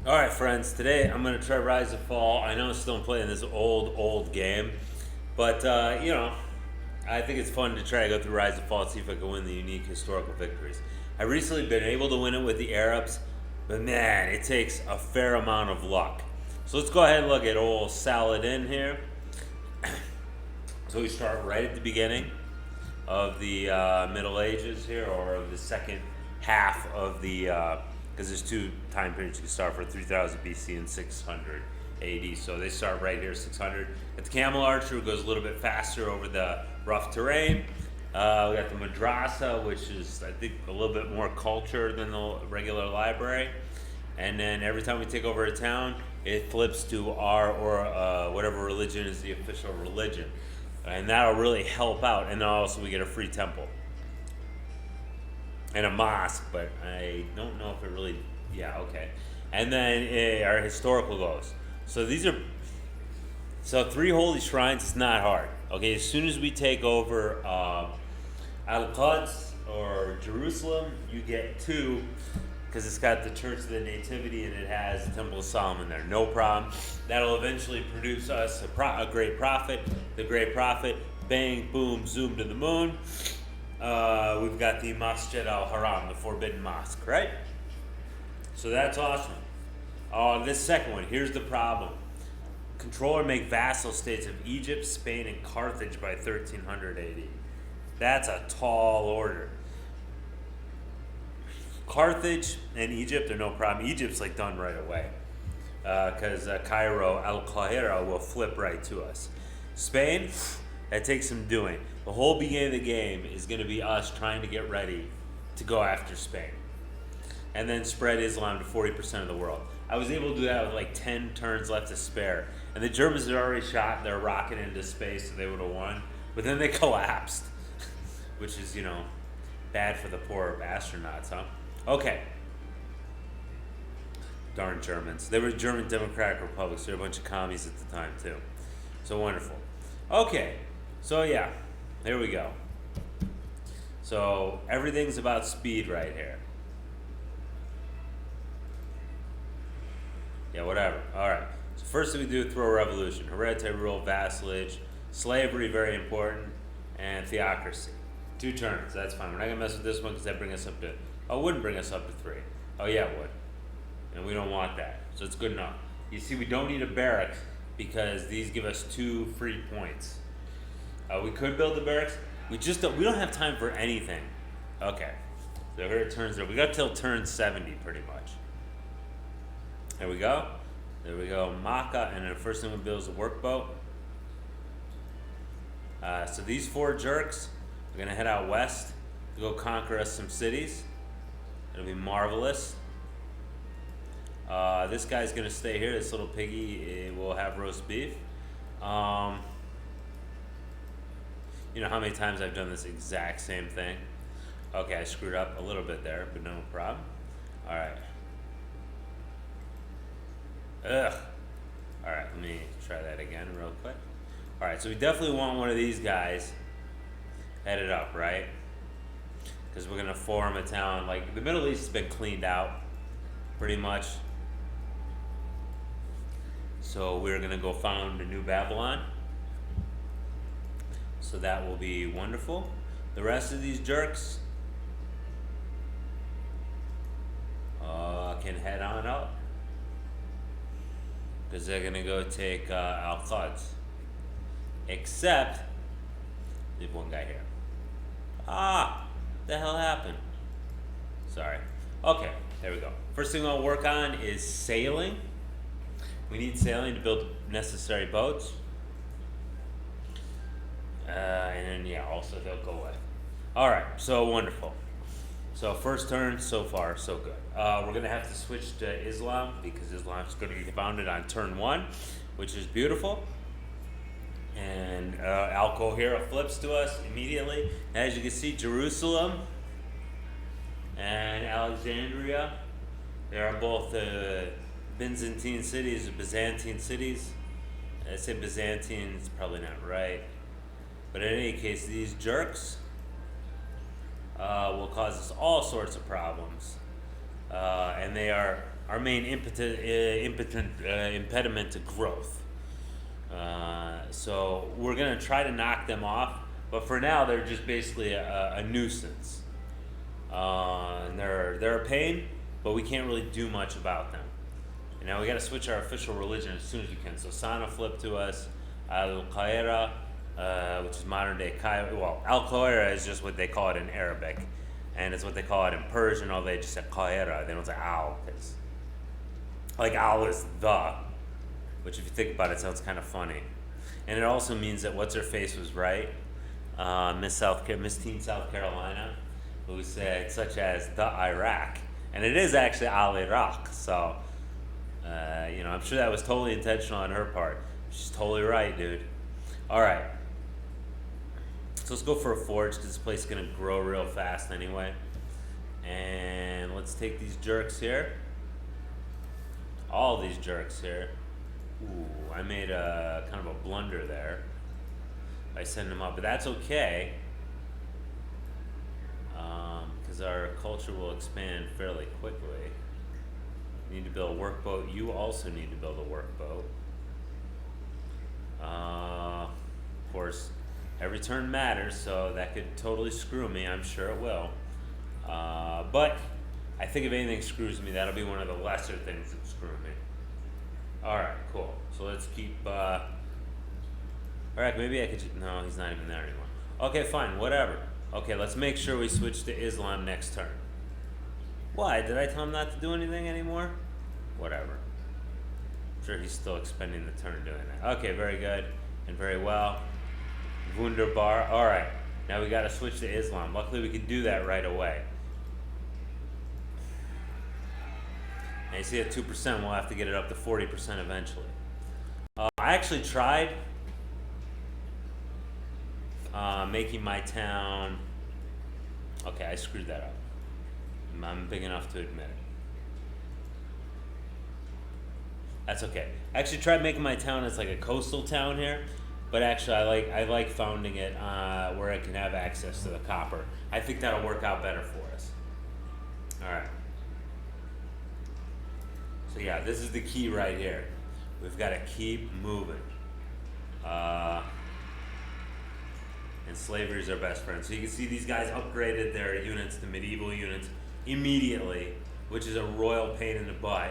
All right, friends. Today I'm gonna try Rise and Fall. I know I'm still playing this old game, but I think it's fun to try to go through Rise and Fall and see if I can win the unique historical victories. I recently been able to win it with the Arabs, but man, it takes a fair amount of luck. So let's go ahead and look at old Saladin here. So we start right at the beginning of the Middle Ages here, or of the second half of the, because there's two time periods you can start for 3000 BC and 600 AD. So they start right here, 600. At the Camel Archer, it goes a little bit faster over the rough terrain. We got the Madrasa, which is, I think, a little bit more culture than the regular library. And then every time we take over a town, it flips to our, or whatever religion is the official religion. And that'll really help out. And then also we get a free temple and a mosque, but I don't know if it really, yeah, okay. And then our historical goals. So these are, so 3 holy shrines is not hard. Okay, as soon as we take over Al-Quds or Jerusalem, you get 2, because it's got the Church of the Nativity and it has the Temple of Solomon there. No problem. That'll eventually produce us a great prophet. The great prophet, bang, boom, zoom to the moon. We've got the Masjid al-Haram, the forbidden mosque, right? So that's awesome. This second one, here's the problem. Control or make vassal states of Egypt, Spain, and Carthage by 1300 AD. That's a tall order. Carthage and Egypt are no problem. Egypt's like done right away, because Cairo, Al-Qahira will flip right to us. Spain, that takes some doing. The whole beginning of the game is going to be us trying to get ready to go after Spain. And then spread Islam to 40% of the world. I was able to do that with like 10 turns left to spare. And the Germans had already shot their rocket into space, so they would have won. But then they collapsed, which is, bad for the poor astronauts, huh? Okay. Darn Germans. They were German Democratic Republics. So they were a bunch of commies at the time, too. So wonderful. Okay. So, yeah. Here we go. So, everything's about speed right here. Yeah, whatever. All right. So, first thing we do, throw a revolution. Hereditary rule, vassalage, slavery, very important, and theocracy. 2 turns. That's fine. We're not going to mess with this one because that brings us up to... Oh, it wouldn't bring us up to 3. Oh, yeah, it would. And we don't want that. So, it's good enough. You see, we don't need a barrack because these give us 2 free points. We could build the barracks. We don't have time for anything. Okay. So here it turns there. We got till turn 70 pretty much. There we go. There we go. Makkah, and then the first thing we build is a workboat. So these 4 jerks are gonna head out west to go conquer us some cities. It'll be marvelous. This guy's gonna stay here. This little piggy will have roast beef. You know how many times I've done this exact same thing? Okay, I screwed up a little bit there, but no problem. All right. Ugh. All right, let me try that again real quick. All right, so we definitely want one of these guys headed up, right? Because we're gonna form a town. Like, the Middle East has been cleaned out, pretty much. So we're gonna go found a new Babylon. So that will be wonderful. The rest of these jerks can head on up because they're gonna go take Al-Quds. Except leave one guy here. The hell happened? Sorry. Okay, there we go. First thing I'll work on is sailing. We need sailing to build necessary boats. And then, yeah, also they'll go away. All right, so wonderful. So first turn, so far, so good. We're going to have to switch to Islam because Islam is going to be founded on turn 1, which is beautiful. And Al-Qahira flips to us immediately. As you can see, Jerusalem and Alexandria, they are both Byzantine cities, Byzantine cities. I say Byzantine, it's probably not right. But in any case, these jerks will cause us all sorts of problems. And they are our main impediment to growth. So we're gonna try to knock them off, but for now they're just basically a nuisance. And they're a pain, but we can't really do much about them. And now we got to switch our official religion as soon as we can. So Sana flipped to us Al Qaeda, which is modern day Cairo. Well, Al Qaeda is just what they call it in Arabic, and it's what they call it in Persian. Although they just say Qaeda, they don't say Al, because like Al is the, which if you think about it, sounds kind of funny. And it also means that what's her face was right, Miss Teen South Carolina, who said such as the Iraq, and it is actually Al Iraq. So, I'm sure that was totally intentional on her part. She's totally right, dude. All right, so let's go for a forge because this place is gonna grow real fast anyway. And let's take these jerks here. All these jerks here. Ooh, I made a kind of a blunder there by sending them up, but that's okay. Because our culture will expand fairly quickly. You need to build a workboat. You also need to build a workboat. Of course, every turn matters, so that could totally screw me. I'm sure it will. But I think if anything screws me, that'll be one of the lesser things that screw me. All right, cool. So let's keep. All right, maybe I could. No, he's not even there anymore. Okay, fine, whatever. Okay, let's make sure we switch to Islam next turn. Why? Did I tell him not to do anything anymore? Whatever. I'm sure he's still expending the turn doing that. Okay, very good and very well. Wunderbar. All right, now we got to switch to Islam. Luckily, we can do that right away. And you see at 2%, we'll have to get it up to 40% eventually. I actually tried making my town. Okay, I screwed that up. I'm big enough to admit it. That's okay. I actually tried making my town as like a coastal town here, but actually I like founding it where I can have access to the copper. I think that'll work out better for us. All right. So yeah, this is the key right here. We've got to keep moving. And slavery is our best friend. So you can see these guys upgraded their units to medieval units immediately, which is a royal pain in the butt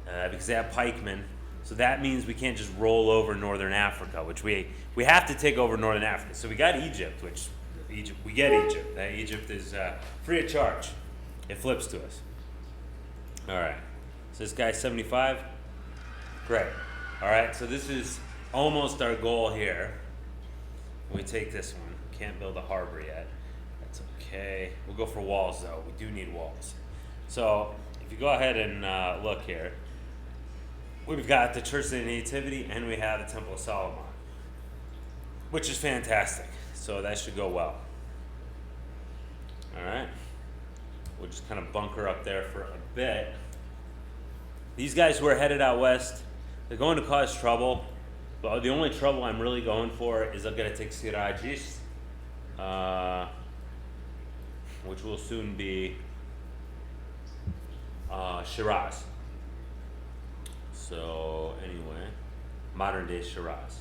because they have pikemen. So that means we can't just roll over Northern Africa, which we have to take over Northern Africa. So we got Egypt, we get Egypt. Egypt is free of charge. It flips to us. All right. So this guy's 75. Great. All right. So this is almost our goal here. We take this one. Can't build a harbor yet. That's okay. We'll go for walls though. We do need walls. So if you go ahead and look here, we've got the Church of the Nativity and we have the Temple of Solomon, which is fantastic. So that should go well. All right. We'll just kind of bunker up there for a bit. These guys who are headed out west, they're going to cause trouble. But the only trouble I'm really going for is I'm going to take Sirajis, which will soon be Shiraz. So anyway, modern day Shiraz.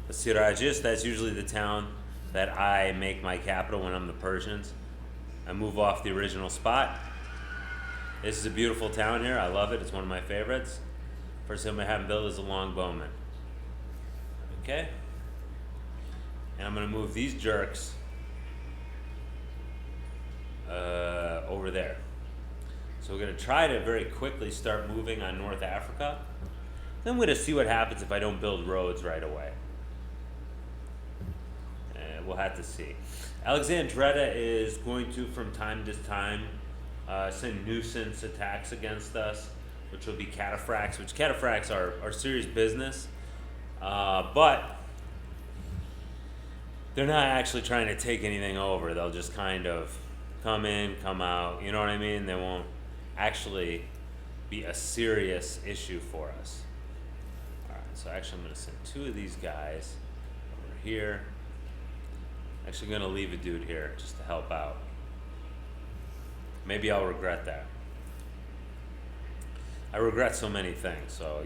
The Sirajis, that's usually the town that I make my capital when I'm the Persians. I move off the original spot. This is a beautiful town here. I love it. It's one of my favorites. First thing I'm going to have built is a longbowman. Okay, and I'm going to move these jerks over there. So we're going to try to very quickly start moving on North Africa. Then we're going to see what happens if I don't build roads right away. We'll have to see. Alexandretta is going to, from time to time, send nuisance attacks against us, which will be cataphracts, which cataphracts are serious business. But they're not actually trying to take anything over. They'll just kind of come in, come out. You know what I mean? They won't actually be a serious issue for us. All right, so actually I'm going to send 2 of these guys over here. Actually going to leave a dude here just to help out. Maybe I'll regret that. I regret so many things, so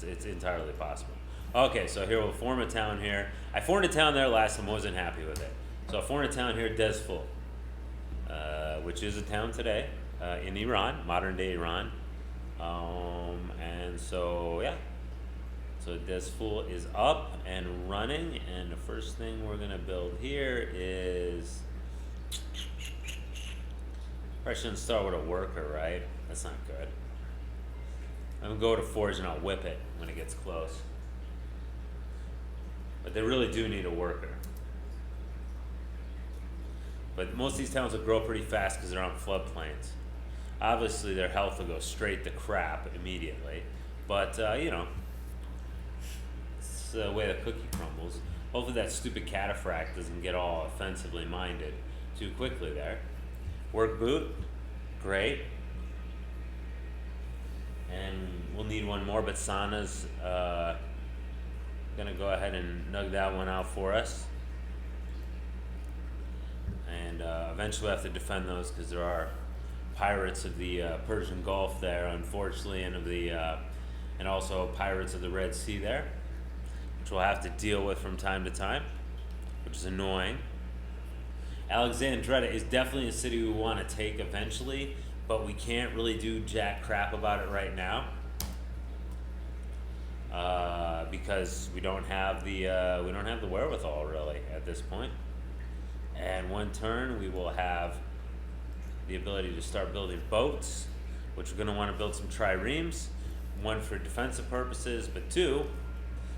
it's entirely possible. Okay, so here we'll form a town here. I formed a town there last time, wasn't happy with it. So I formed a town here, Dezful, which is a town today in Iran, modern day Iran. And so, yeah. So Dezful is up and running, and the first thing we're gonna build here is, I shouldn't start with a worker, right? That's not good. I'm gonna go to forge and I'll whip it when it gets close. But they really do need a worker. But most of these towns will grow pretty fast because they're on floodplains. Obviously, their health will go straight to crap immediately. But, it's the way the cookie crumbles. Hopefully that stupid cataphract doesn't get all offensively minded too quickly there. Work boot, great. And we'll need one more, but Sana's gonna go ahead and nug that one out for us. And eventually we'll have to defend those because there are pirates of the Persian Gulf there, unfortunately, and also pirates of the Red Sea there, which we'll have to deal with from time to time, which is annoying. Alexandretta is definitely a city we want to take eventually, but we can't really do jack crap about it right now because we don't have the wherewithal really at this point. And one turn we will have the ability to start building boats, which we're going to want to build some triremes, one for defensive purposes, but two,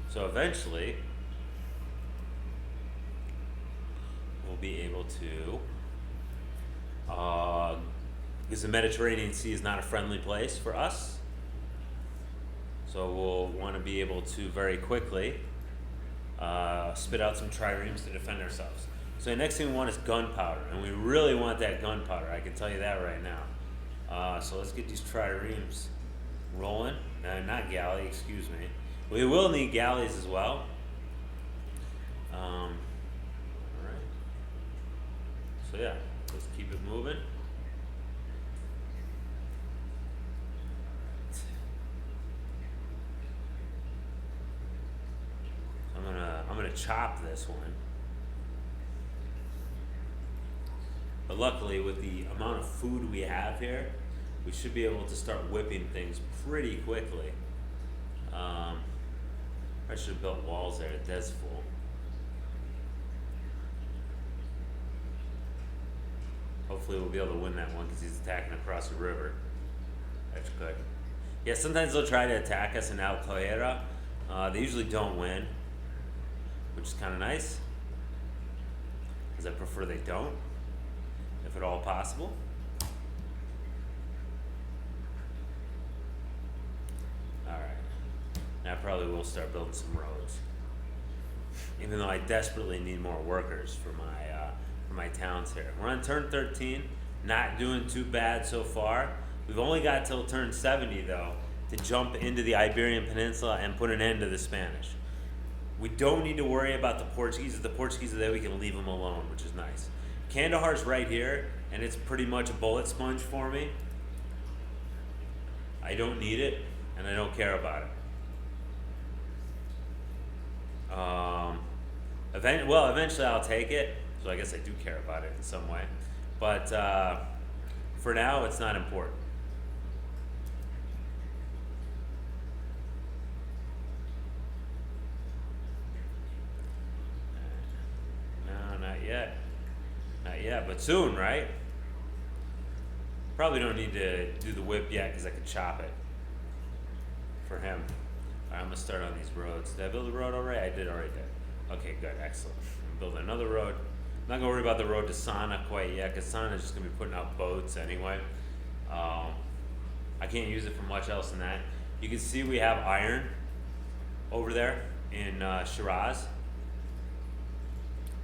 so eventually we'll be able to, because the Mediterranean Sea is not a friendly place for us, so we'll want to be able to very quickly spit out some triremes to defend ourselves. So the next thing we want is gunpowder, and we really want that gunpowder, I can tell you that right now. So let's get these triremes rolling. Not galley, excuse me. We will need galleys as well. Alright. So yeah, let's keep it moving. I'm gonna chop this one. But luckily, with the amount of food we have here, we should be able to start whipping things pretty quickly. I should have built walls there at Dezful. Hopefully we'll be able to win that one because he's attacking across the river. That's good. Yeah, sometimes they'll try to attack us in Al Qaeda. They usually don't win, which is kind of nice because I prefer they don't, if at all possible. I probably will start building some roads, even though I desperately need more workers for my towns here. We're on turn 13, not doing too bad so far. We've only got till turn 70 though to jump into the Iberian Peninsula and put an end to the Spanish. We don't need to worry about the Portuguese. If the Portuguese are there, we can leave them alone, which is nice. Kandahar's right here, and it's pretty much a bullet sponge for me. I don't need it, and I don't care about it. Eventually I'll take it, so I guess I do care about it in some way. But for now, it's not important. No, not yet. Not yet, but soon, right? Probably don't need to do the whip yet because I could chop it for him. All right, I'm gonna start on these roads. Did I build a road already? I did already. Okay, good, excellent. I'm building another road. I'm not gonna worry about the road to Sana quite yet because Sana is just gonna be putting out boats anyway. I can't use it for much else than that. You can see we have iron over there in Shiraz.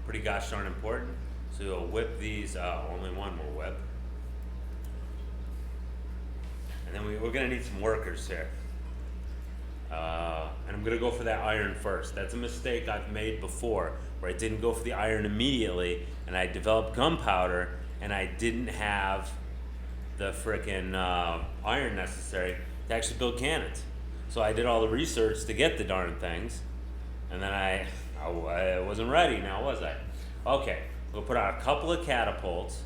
Pretty gosh darn important. So we'll whip these. Only one more whip. And then we're gonna need some workers here. And I'm gonna go for that iron first. That's a mistake I've made before, where I didn't go for the iron immediately, and I developed gunpowder, and I didn't have the frickin' iron necessary to actually build cannons. So I did all the research to get the darn things, and then I wasn't ready now, was I? Okay, we'll put out a couple of catapults,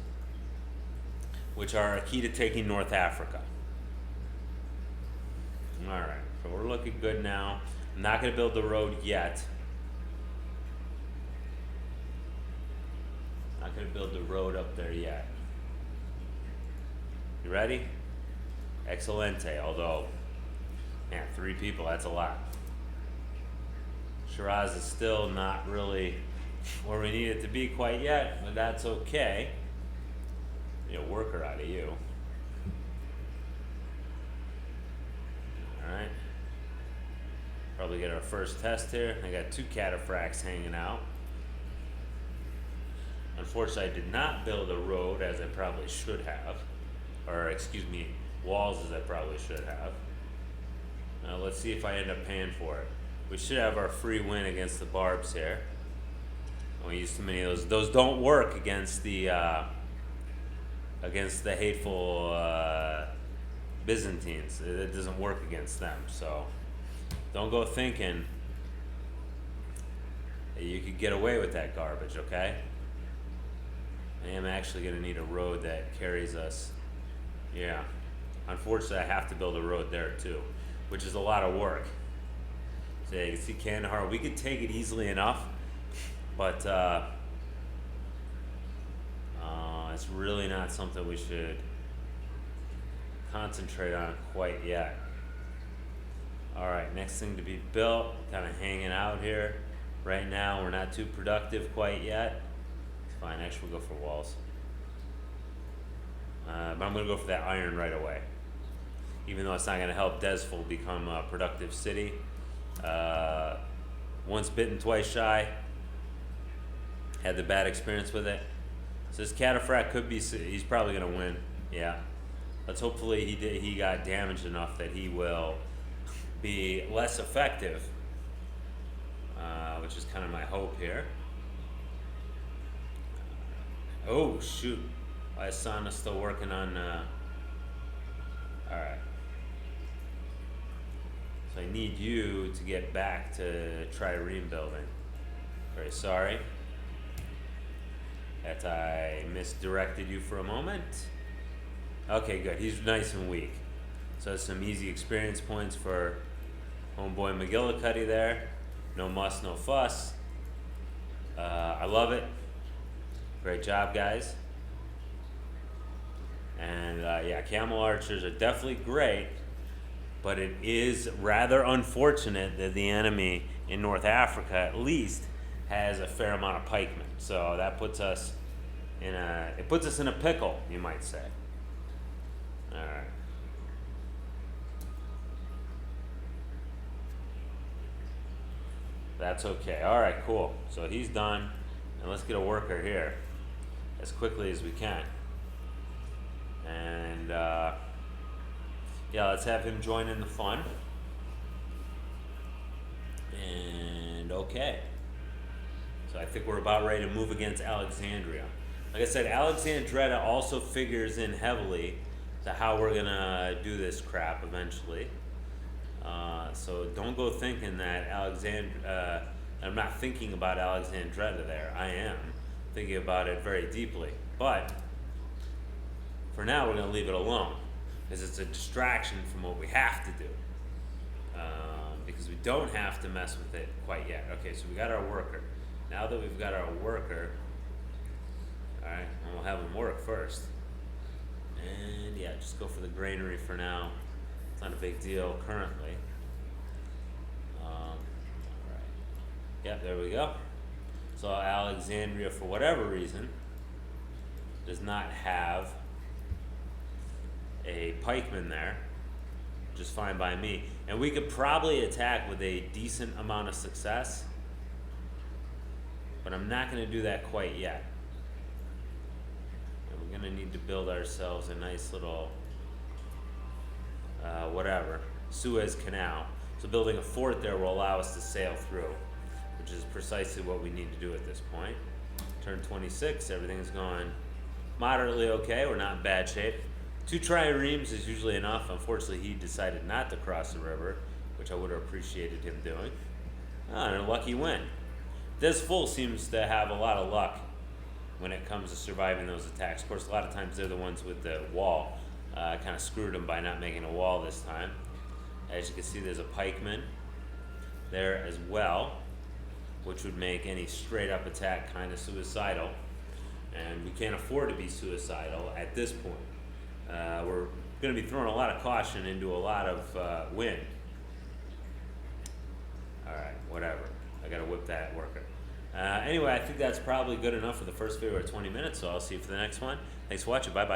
which are a key to taking North Africa. Alright, so we're looking good now. I'm not going to build the road yet. Not going to build the road up there yet. You ready? Excelente, although, man, 3 people, that's a lot. Shiraz is still not really where we need it to be quite yet, but that's okay. Need a worker out of you. Alright. Probably get our first test here. I got 2 cataphracts hanging out. Unfortunately, I did not build a road as I probably should have. Or, excuse me, walls as I probably should have. Now, let's see if I end up paying for it. We should have our free win against the barbs here. We use too many of those. Those don't work against the hateful Byzantines. It doesn't work against them. So don't go thinking that you could get away with that garbage, okay? I am actually going to need a road that carries us. Yeah. Unfortunately, I have to build a road there too, which is a lot of work. So you can see Kandahar. We could take it easily enough, but it's really not something we should concentrate on quite yet. Alright, next thing to be built, kind of hanging out here. Right now, we're not too productive quite yet. It's fine, actually we'll go for walls. But I'm going to go for that iron right away. Even though it's not going to help Desful become a productive city. Once bitten, twice shy. Had the bad experience with it. So this cataphract could be, he's probably going to win. Yeah. Let's hopefully he got damaged enough that he will be less effective. Which is kind of my hope here. Oh, shoot. Asana's still working on, alright. So I need you to get back to trireme building. Very sorry that I misdirected you for a moment. Okay, good. He's nice and weak. So that's some easy experience points for homeboy McGillicuddy there. No muss, no fuss. I love it. Great job, guys. And yeah, camel archers are definitely great, but it is rather unfortunate that the enemy in North Africa, at least, has a fair amount of pikemen. So that puts us in a pickle, you might say. All right. That's okay. All right, cool. So he's done, and let's get a worker here as quickly as we can. And yeah, let's have him join in the fun. And okay. So I think we're about ready to move against Alexandria. Like I said, Alexandretta also figures in heavily to how we're gonna do this crap eventually. So don't go thinking that I'm not thinking about Alexandretta there. I am thinking about it very deeply. But for now, we're going to leave it alone because it's a distraction from what we have to do. Because we don't have to mess with it quite yet. Okay, so we got our worker. Now that we've got our worker, all right, and we'll have him work first. And yeah, just go for the granary for now. It's not a big deal currently. All right. Yeah, there we go. So Alexandria, for whatever reason, does not have a pikeman there, which is fine by me. And we could probably attack with a decent amount of success, but I'm not going to do that quite yet. And we're going to need to build ourselves a nice little, Suez Canal. So building a fort there will allow us to sail through, which is precisely what we need to do at this point. Turn 26, everything's going moderately okay. We're not in bad shape. 2 triremes is usually enough. Unfortunately, he decided not to cross the river, which I would have appreciated him doing. And a lucky win. This fool seems to have a lot of luck when it comes to surviving those attacks. Of course, a lot of times they're the ones with the wall. Kind of screwed him by not making a wall this time. As you can see, there's a pikeman there as well, which would make any straight up attack kind of suicidal. And we can't afford to be suicidal at this point. We're going to be throwing a lot of caution into a lot of wind. Alright, whatever. I got to whip that worker. Anyway, I think that's probably good enough for the first video of 20 minutes, so I'll see you for the next one. Thanks for watching. Bye-bye.